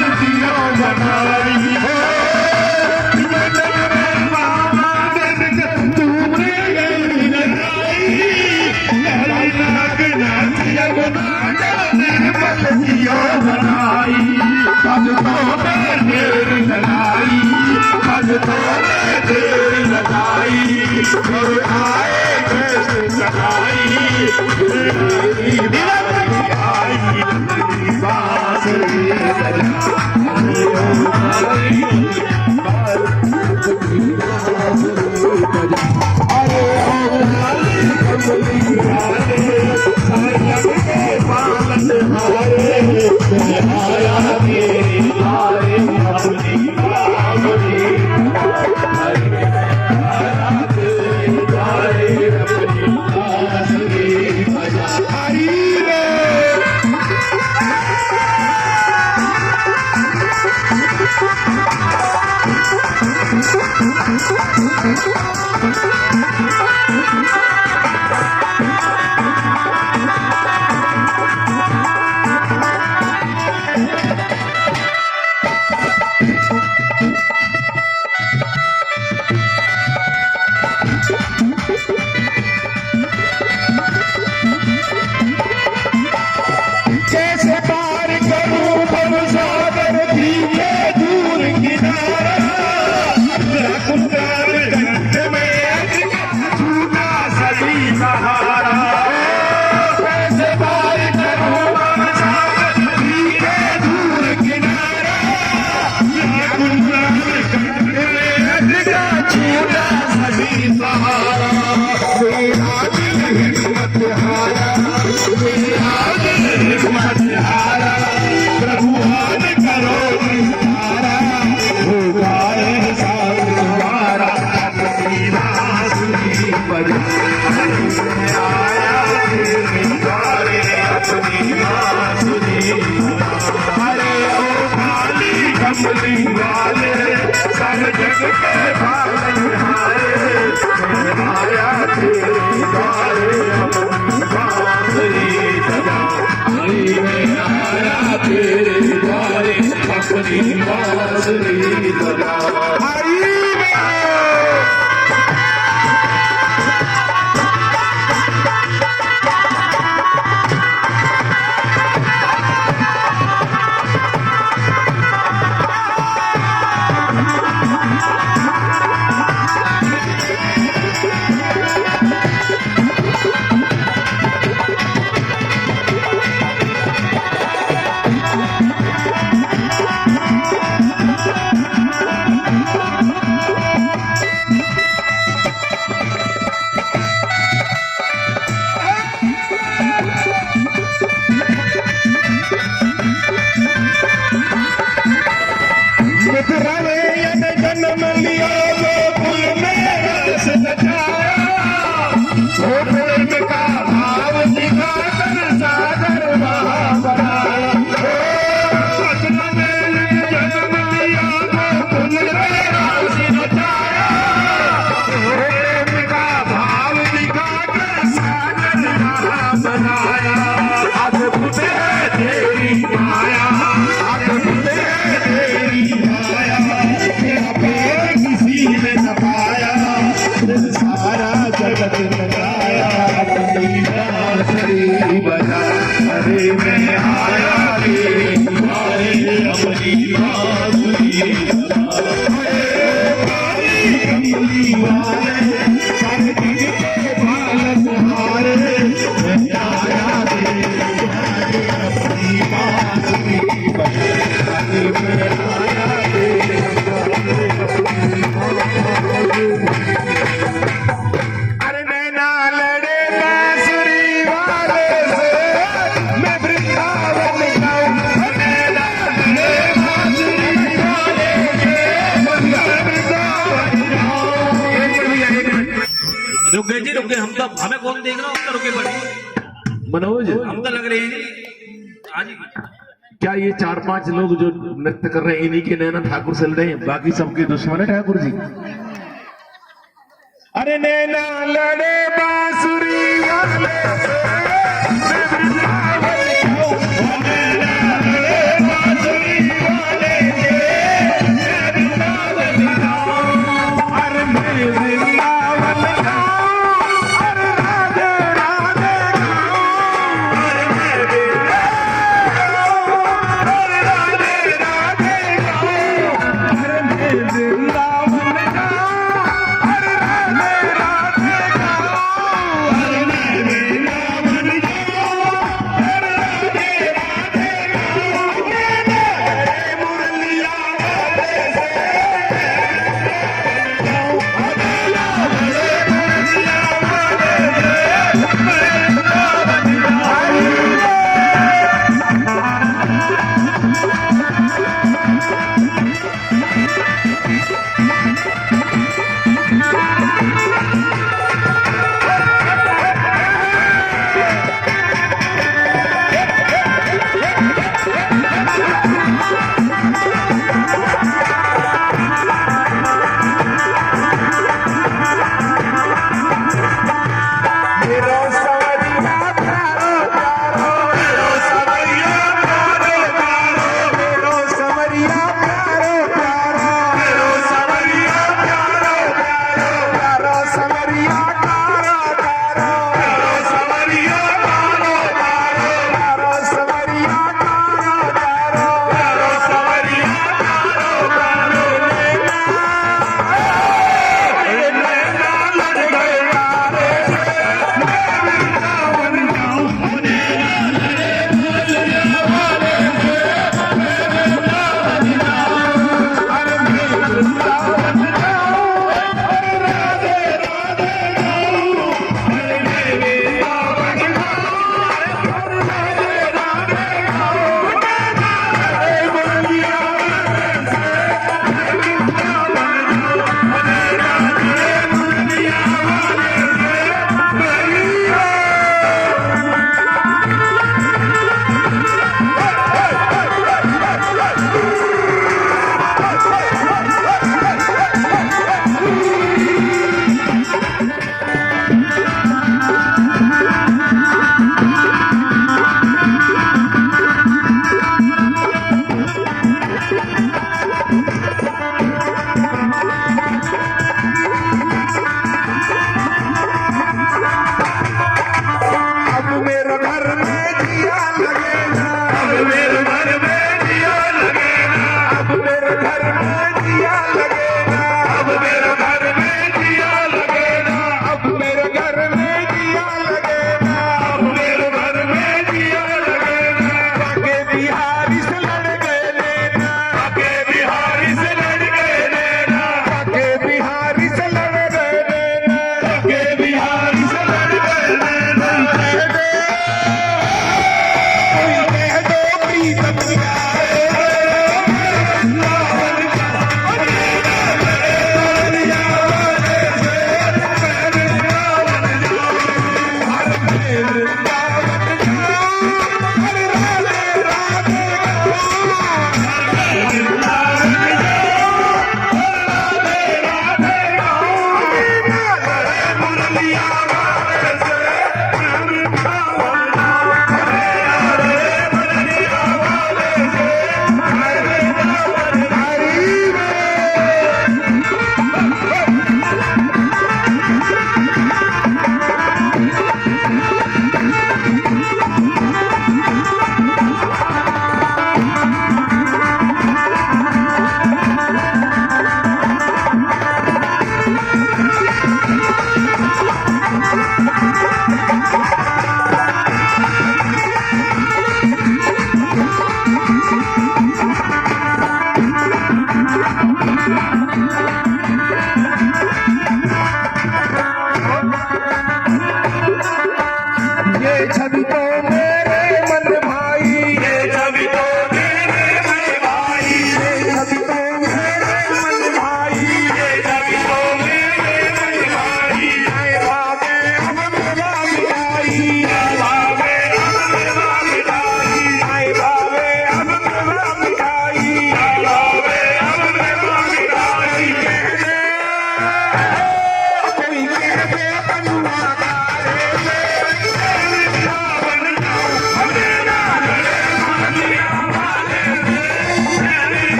आज तो मैं तेरी लगाई और आए कैसे लगाई तेरी बारी आई अपनी बांसुरी अरे ओ काली कमली पालन हारे आया तेरी हारे अपनी बांसुरी अपनी बांसुरी बजा हरी रे कैसे पार करूं भव सागर धीमे दूर किनारा कुंदर कंठ में झूठा सदी सहारा कैसे पार करूं भव सागर धीमे दूर किनारा कुंदर कंठ में झूठा सदी सहारा मेरा दिल हिम्मत हारा मेरा दिल हिम्मत हारा प्रभु हाथ करो निहारा हो जाए साथ तुम्हारा अपनी बांसुरी बजा आया तेरे द्वारे अपनी बांसुरी अरे ओ काली कमली वाले सब जग के पालन हारे आया तेरे द्वारे अपनी बांसुरी बजा आया तेरे द्वारे अपनी बांसुरी बजा जन्म लिया गोकुल में रस नचाया वो प्रेम का भाव दिखाकर सागर बनाया सपना में जन्म लिया गोकुल में रस नचाया वो प्रेम का भाव दिखाकर सागर बनाया अद्भुत है तेरी माया अद्भुत है तेरी माया किसी ने न पाया सारा जगत लगाया अपनी बांसुरी बजा अरे मैं आया तेरी द्वारे अपनी बांसुरी कमली वाले सब जग के पालन हारे मैं आया तेरे द्वारे अपनी बांसुरी बजा अरे मैं आया तेरे अरे नैना लड़े बांसुरी वाले से मैं वृंदावन जाऊं नैना लड़े बांसुरी वाले से मैं वृंदावन जाऊं रुक गए जी रुक गए हम तो हमें कौन देख रहा हम तो रुके पड़े मनोज हम तो लग रहे हैं हाँ जी क्या ये 4-5 लोग जो नृत्य कर रहे हैं इन्हीं के नैना ठाकुर चल रहे हैं बाकी सबके दुश्मन है ठाकुर जी अरे नैना लड़े बांसुरी वाले से मैं वृंदावन जाऊं नैना लड़े बांसुरी वाले से मैं वृंदावन जाऊं अरे मैं वृंदावन जाऊं अरे राधे राधे गाऊं अरे मैं वृंदावन अरे राधे राधे गाऊं अरे मैं वृंदावन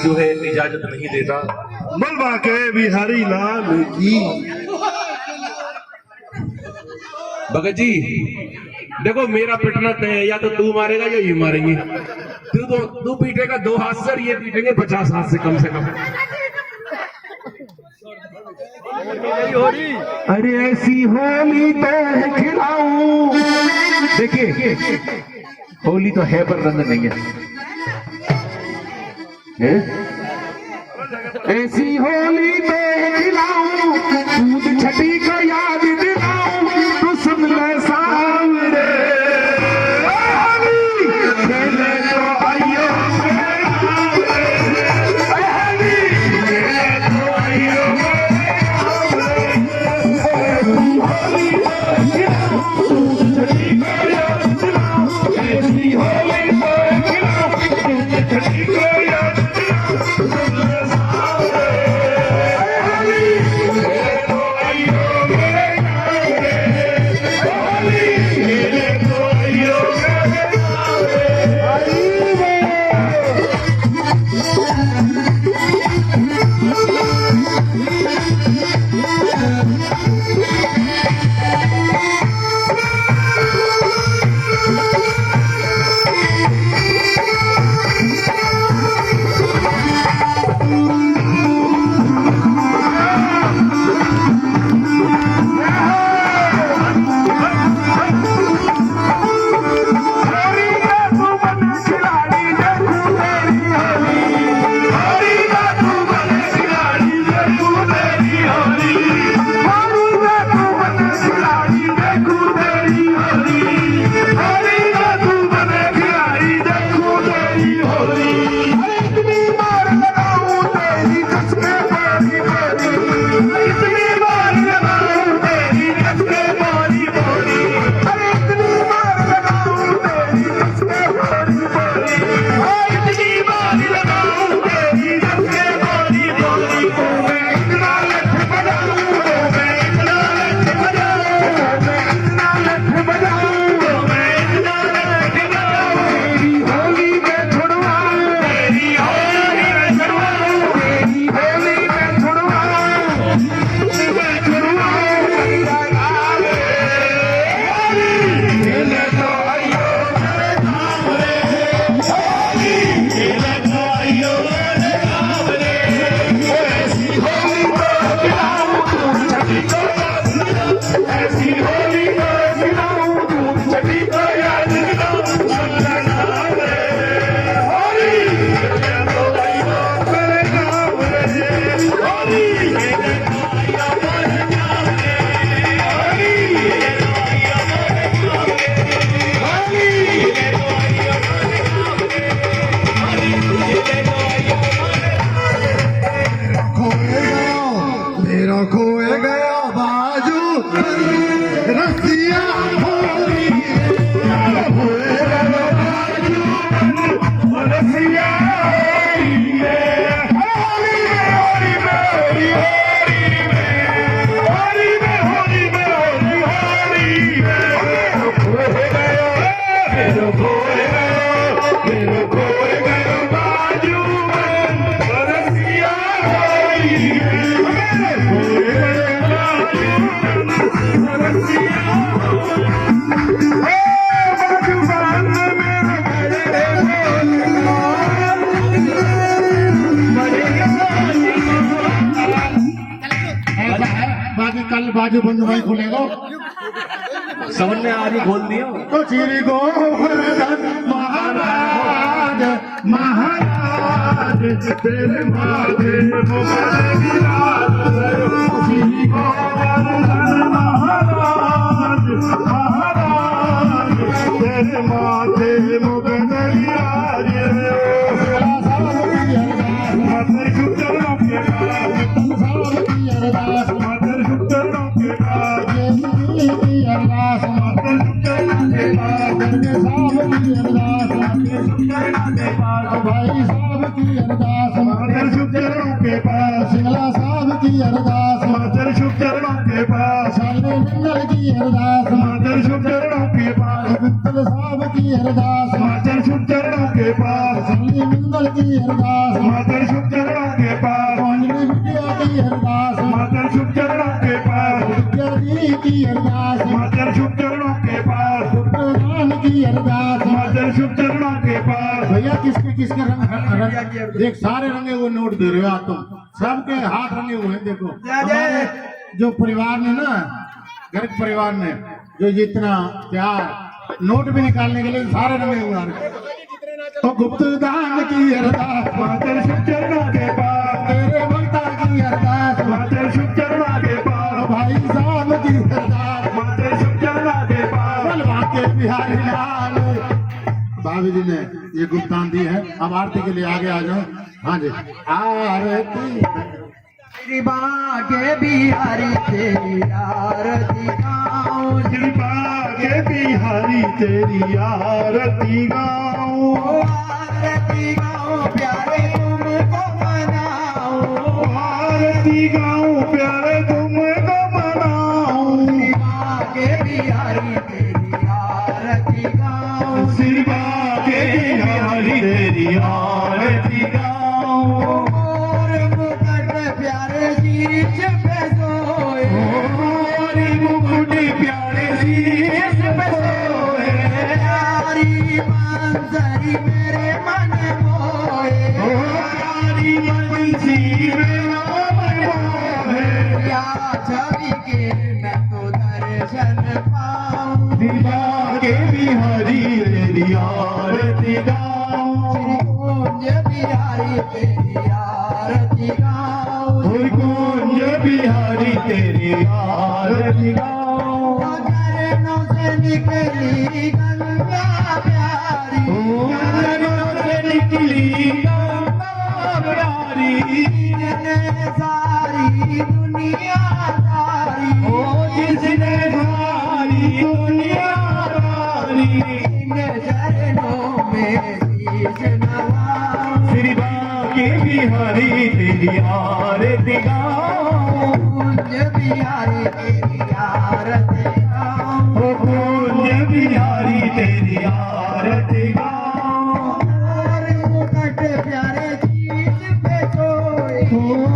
जो है इजाजत नहीं देता। मलबा के बिहारी लाल की। भगत जी देखो, मेरा पिटना तय है, या तो तू मारेगा या ये मारेंगे। तू पीटेगा 2 हाथ से और ये पीटेंगे 50 हाथ से कम से कम। अरे ऐसी होली तो खिलाऊं। देखिए होली तो है पर रंग नहीं है? ऐसी होली तो खिलाऊं, दूध छठी को याद दिलाऊं, तू सुन ले सामने। खेले तो आइयो, कल बाजू बंद भाई खुलेगा समझ में आ रही, खोल दिया तो श्री गोवर्धन महाराज महाराज तेरे माथे मुगल विराज, श्री गोवर्धन महाराज महाराज तेरे माथे मुगल विराज। मदर चरणों के पास, मदर चरणों के पास, अरदास मातर के पास, भाई साहब की अरदास मातर चरणों के पास, सिंगला साहब की अरदास मातर चरणों के पास, साले मिंगल की अरदास मातर चरणों के पास, वित्तल साहब की अरदास मातर चरणों के पास, साले मिंगल की अरदास मातर किसके रंग देख, सारे रंगे हुए नोट दे रहे हो आप तुम, सबके हाथ रंगे हुए हैं। देखो हमारे जो परिवार में ना, गर्ग परिवार में जो जितना प्यार, नोट भी निकालने के लिए सारे रंगे हुए हैं। तो गुप्त दान की अरदास मातर शुभ चरणों के पास, तेरे भक्ता की अरदास मातर शुभ चरणों के पास, भाई साहब की अरदास मातर शुभ चरणों के पास, बलवा के बिहारी लाल। भाभी जी ने ये गुप्तान दी है। अब आरती के लिए आगे आ जाओ। हाँ जी, आरती के बिहारी तेरी आरती गाऊं, के बिहारी तेरी आरती गाऊं, आरती गाऊं प्यारे तुमको मनाऊं, आरती गाऊं प्यारे तुमको मनाऊं, के बिहारी तेरी आरती गाऊं, सिरबा के बिहारी तेरी आरती गाऊं, और मुकुट प्यारे शीश पे सोए, और मुकुट प्यारे शीश पे सोए, प्यारी बंसरी मेरे मन मोहे, प्यारी बंसी मेरा मन मोहे, या छवि के मैं तो दर्शन पाऊं, दिवा के बिहारी तेरी आरती गाऊं, श्री कुंज बिहारी तेरी आरती गाऊं, श्री कुंज बिहारी तेरी आरती गाऊं, चरणों से निकली गंगा प्यारी, चरणों से निकली गंगा प्यारी, जिसने सारी दुनिया तारी, ओ जिसने सारी दुनिया तारी, इन चरणों में शीश नवाऊं, श्री बाके बिहारी तेरी आरती गाऊं, कुंज बिहारी तेरी आरती गाऊं, कुंज बिहारी तेरी आरती गाऊं, और मुकुट प्यारे शीश पे सोए,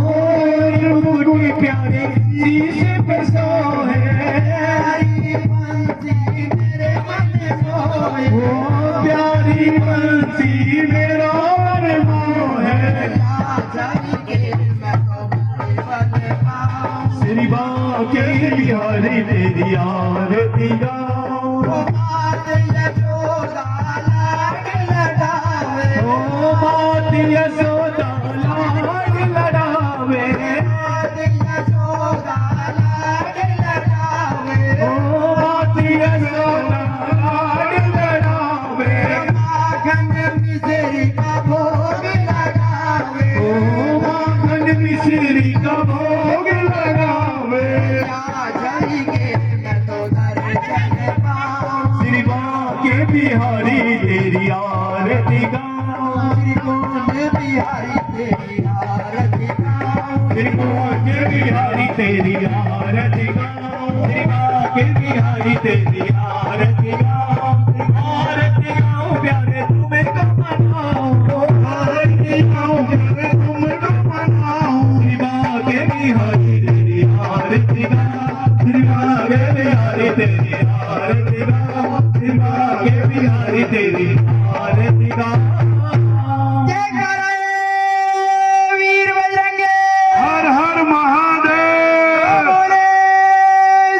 और मुकुट प्यारे शीश पे सोए, प्यारी बंसी मेरे मन मोहे, ओ प्यारी बंसी मेरा मन मोहे, श्री बाके बिहारी तेरी आरती गाऊं, मात यशोदा लाड लड़ावे, ओ मात यशोदा लाड लड़ावे, मात यशोदा लाड लड़ावे, ओ मात यशोदा लाड लड़ावे, माखन मिश्री का भोग लगावे, ओ माखन मिश्री का भोग लगावे, मैं तो दर्शन पाऊं, श्री बाके बिहारी तेरी आरती गाऊं, श्री कुंज बिहारी तेरी आरती गाऊं, श्री कुंज बिहारी तेरी आरती गाऊं, श्री बाके बिहारी तेरी आरती गाऊं, आरती गाऊं प्यारे तुमको मनाऊं, आरती गाऊं प्यारे तुमको मनाऊं, श्री बाके बिहारी तेरी आरती गाऊं, श्री बाके बिहारी तेरी आरती गाऊं, श्री बाके बिहारी तेरी आरती गाऊं। जय करे वीर बजरंगे, हर हर महादेव, बोले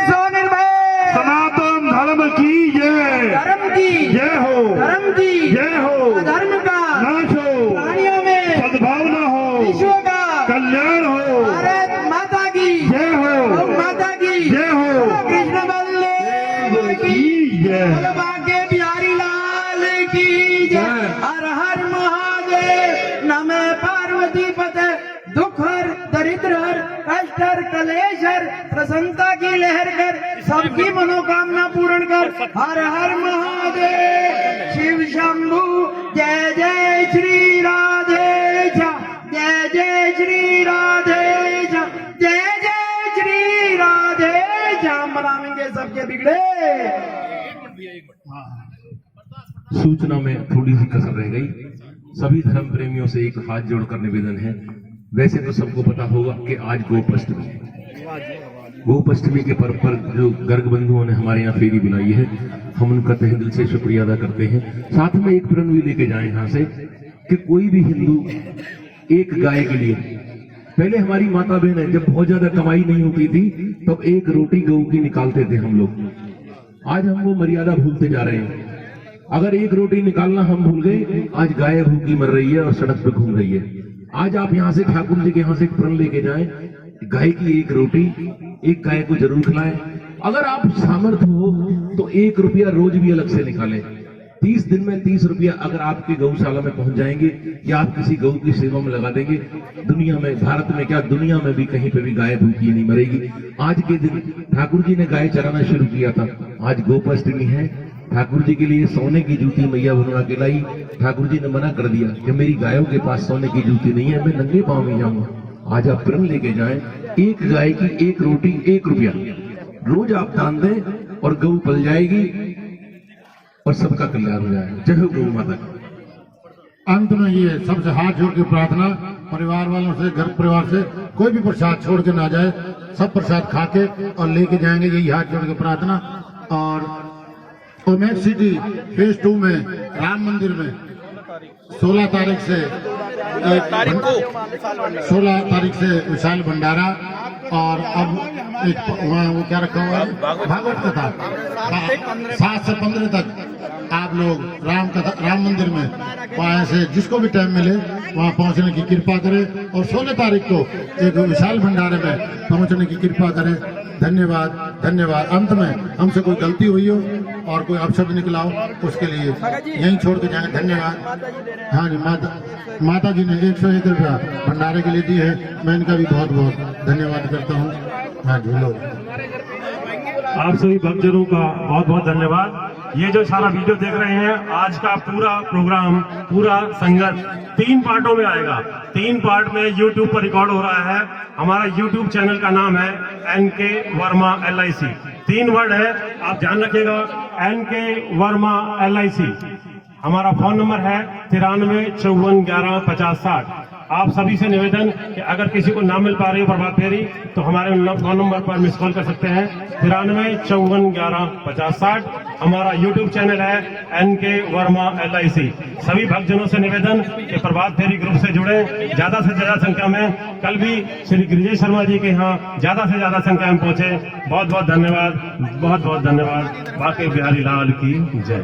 सो निर्भय, सनातन धर्म की जय, धर्म की जय हो, धर्म की जय हो, धर्म का नाश हो, प्राणियों में सद्भावना हो, विश्व का कल्याण हो, भारत माता की जय हो, माता की जय हो, कृष्ण बल्ले की जय, बाके बिहारी लाल की जय, हर हर महादेव, नमः पार्वती पते, दुख हर दरिद्र हर कष्ट हर कलेश हर, प्रसन्नता की लहर कर, सबकी मनोकामना पूर्ण कर, हर हर महादेव, शिव शंभु जय जय श्री राधे झा, जय जय श्री राधे झा, जय जय श्री राधे झा, मनाएंगे सबके बिगड़े। सूचना में थोड़ी सी कसर रह गई। सभी धर्म प्रेमियों से एक हाथ जोड़कर निवेदन है, वैसे तो सबको पता होगा कि आज गोपाष्टमी है। गोपाष्टमी के पर्व पर जो गर्ग बंधुओं ने हमारे यहाँ फेरी बुलाई है, हम उनका तहे दिल से शुक्रिया अदा करते हैं। साथ में एक प्रण भी लेके जाएं यहाँ से कि कोई भी हिंदू एक गाय के लिए, पहले हमारी माता बहन जब बहुत ज्यादा कमाई नहीं होती थी तब एक रोटी गऊ की निकालते थे हम लोग। आज हम वो मर्यादा भूलते जा रहे हैं। अगर एक रोटी निकालना हम भूल गए, आज गाय भूखी मर रही है और सड़क पे घूम रही है। आज आप यहाँ से ठाकुर जी के यहाँ से एक प्रण लेके जाएं, गाय की एक रोटी एक गाय को जरूर खिलाएं। अगर आप सामर्थ्य हो तो 1 रुपया रोज भी अलग से निकालें। 30 दिन में 30 रुपया अगर आपके गौशाला में पहुंच जाएंगे या आप किसी गौ की सेवा में लगा देंगे, दुनिया में, भारत में क्या दुनिया में भी कहीं पे भी गाय भूखी नहीं मरेगी। आज के दिन ठाकुर जी ने गाय चराना शुरू किया था, आज गोपाष्टमी है। ठाकुर जी के लिए सोने की जूती मैया बनवा के लाई। ठाकुर जी ने मना कर दिया कि मेरी गायों के पास सोने की जूती नहीं है, मैं नंगे पांव में जाऊंगा। आज आप प्रण लेके जाएं, एक गाय की एक रोटी 1 रुपया रोज आप दान दें और गौ पल जाएगी और सबका कल्याण हो जाएगा। जय हो गौ माता। अंत में ये सबसे हाथ जोड़ के प्रार्थना, परिवार वालों से, घर परिवार से कोई भी प्रसाद छोड़ के ना जाए, सब प्रसाद खा के और लेके जाएंगे, यही हाथ जोड़ के प्रार्थना। और ओमेक सिटी फेज 2 में राम मंदिर में 16 तारीख से 16 तारीख से विशाल भंडारा, और अब एक वहाँ वो क्या रखा हुआ है, भागवत कथा। 7 से 15 तक आप लोग राम मंदिर में वहाँ से जिसको भी टाइम मिले वहाँ पहुँचने की कृपा करें, और 16 तारीख को एक विशाल भंडारे में पहुँचने की कृपा करें। धन्यवाद, धन्यवाद। अंत में हमसे कोई गलती हुई हो और कोई अपशब्द निकला हो उसके लिए यहीं छोड़ के जाएं। धन्यवाद। हाँ जी, माता जी ने 101 रुपया भंडारे के लिए दिए है, मैं इनका भी बहुत बहुत धन्यवाद करता हूँ। हाँ जी, लो। आप सभी भक्तजनों का बहुत बहुत धन्यवाद। ये जो सारा वीडियो देख रहे हैं, आज का पूरा प्रोग्राम, पूरा संगत 3 पार्टों में आएगा। 3 पार्ट में YouTube पर रिकॉर्ड हो रहा है। हमारा YouTube चैनल का नाम है NK वर्मा LIC। 3 वर्ड है, आप ध्यान रखिएगा, NK वर्मा LIC। हमारा फोन नंबर है 93 54 11 50 60। आप सभी से निवेदन कि अगर किसी को ना मिल पा रही हो प्रभात फेरी तो हमारे फोन नंबर पर मिस कॉल कर सकते हैं 93 54 11 50 60। हमारा YouTube चैनल है NK वर्मा LIC। सभी भक्तजनों से निवेदन कि प्रभात फेरी ग्रुप से जुड़े, ज्यादा से ज्यादा संख्या में। कल भी श्री गिरिजेश शर्मा जी के यहाँ ज्यादा से ज्यादा संख्या में पहुंचे। बहुत बहुत धन्यवाद, बहुत बहुत धन्यवाद। बाकी बिहारी लाल की जय।